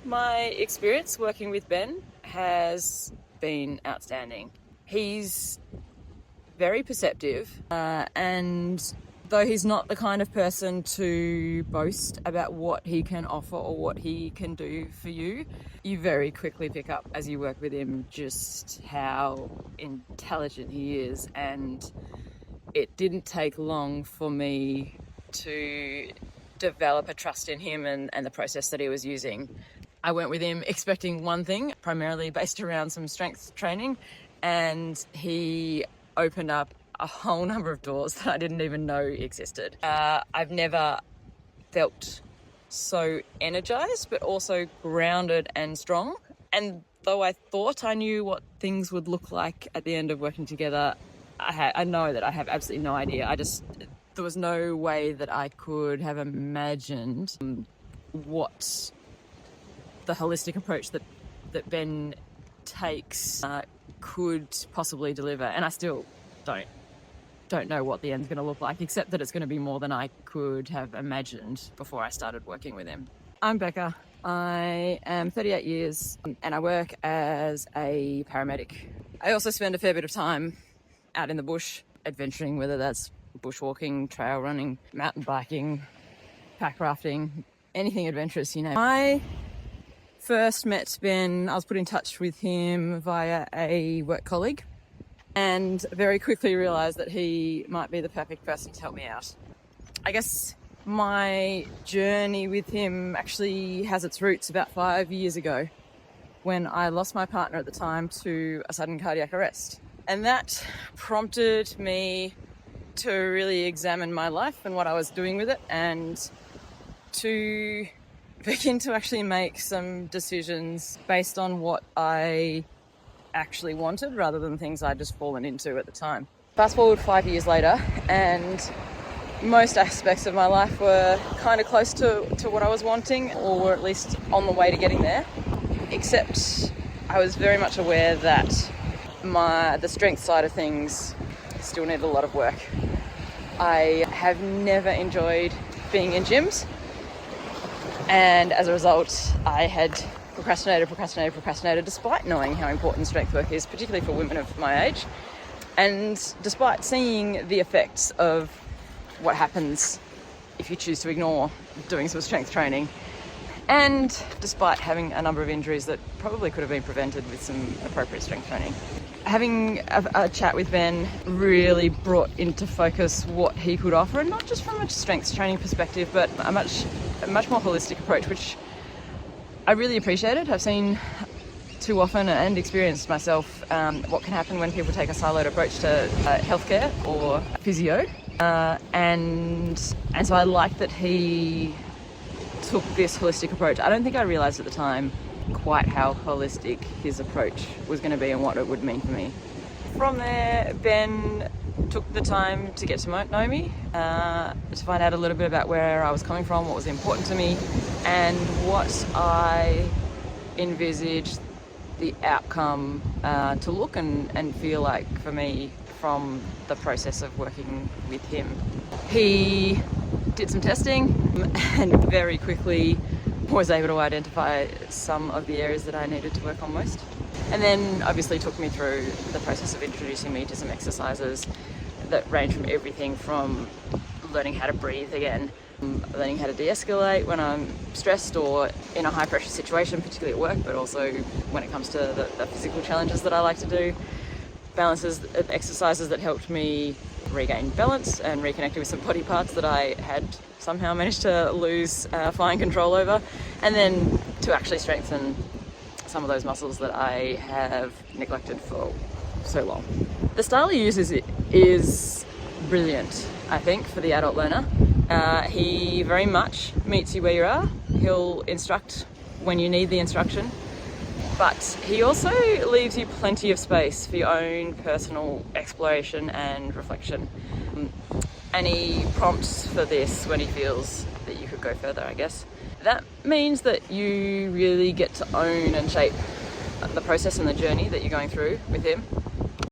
My experience working with Ben has been outstanding. He's very perceptive, and though he's not the kind of person to boast about what he can offer or what he can do for you, you very quickly pick up as you work with him just how intelligent he is. And it didn't take long for me to develop a trust in him and the process that he was using. I went with him expecting one thing, primarily based around some strength training, and he opened up a whole number of doors that I didn't even know existed. I've never felt so energized, but also grounded and strong. And though I thought I knew what things would look like at the end of working together, I know that I have absolutely no idea. There was no way that I could have imagined what the holistic approach that Ben takes could possibly deliver. And I still don't know what the end's going to look like, except that it's going to be more than I could have imagined before I started working with him. I'm Becca. I am 38 years and I work as a paramedic. I also spend a fair bit of time out in the bush, adventuring, whether that's bushwalking, trail running, mountain biking, pack rafting, anything adventurous, you know. I first met Ben, I was put in touch with him via a work colleague, and very quickly realised that he might be the perfect person to help me out. I guess my journey with him actually has its roots about 5 years ago, when I lost my partner at the time to a sudden cardiac arrest. And that prompted me to really examine my life and what I was doing with it, and to begin to actually make some decisions based on what I actually wanted rather than things I'd just fallen into at the time. Fast forward 5 years later, and most aspects of my life were kind of close to what I was wanting, or were at least on the way to getting there, except I was very much aware that the strength side of things still needed a lot of work. I have never enjoyed being in gyms, and as a result I had procrastinated despite knowing how important strength work is, particularly for women of my age, and despite seeing the effects of what happens if you choose to ignore doing some strength training, and despite having a number of injuries that probably could have been prevented with some appropriate strength training. Having a chat with Ben really brought into focus what he could offer, and not just from a strength training perspective, but a much more holistic approach, which I really appreciated. I've seen too often and experienced myself what can happen when people take a siloed approach to healthcare or physio, and so I like that he took this holistic approach. I don't think I realised at the time quite how holistic his approach was going to be and what it would mean for me. From there, Ben took the time to get to know me, to find out a little bit about where I was coming from, what was important to me, and what I envisaged the outcome to look and feel like for me from the process of working with him. He did some testing and very quickly was able to identify some of the areas that I needed to work on most. And then obviously took me through the process of introducing me to some exercises that range from everything from learning how to breathe again, learning how to de-escalate when I'm stressed or in a high pressure situation, particularly at work, but also when it comes to the physical challenges that I like to do. Exercises that helped me regain balance and reconnecting with some body parts that I had somehow managed to lose fine control over, and then to actually strengthen some of those muscles that I have neglected for so long. The style he uses is brilliant, I think, for the adult learner. He very much meets you where you are. He'll instruct when you need the instruction, but he also leaves you plenty of space for your own personal exploration and reflection. And he prompts for this when he feels that you could go further, I guess. That means that you really get to own and shape the process and the journey that you're going through with him.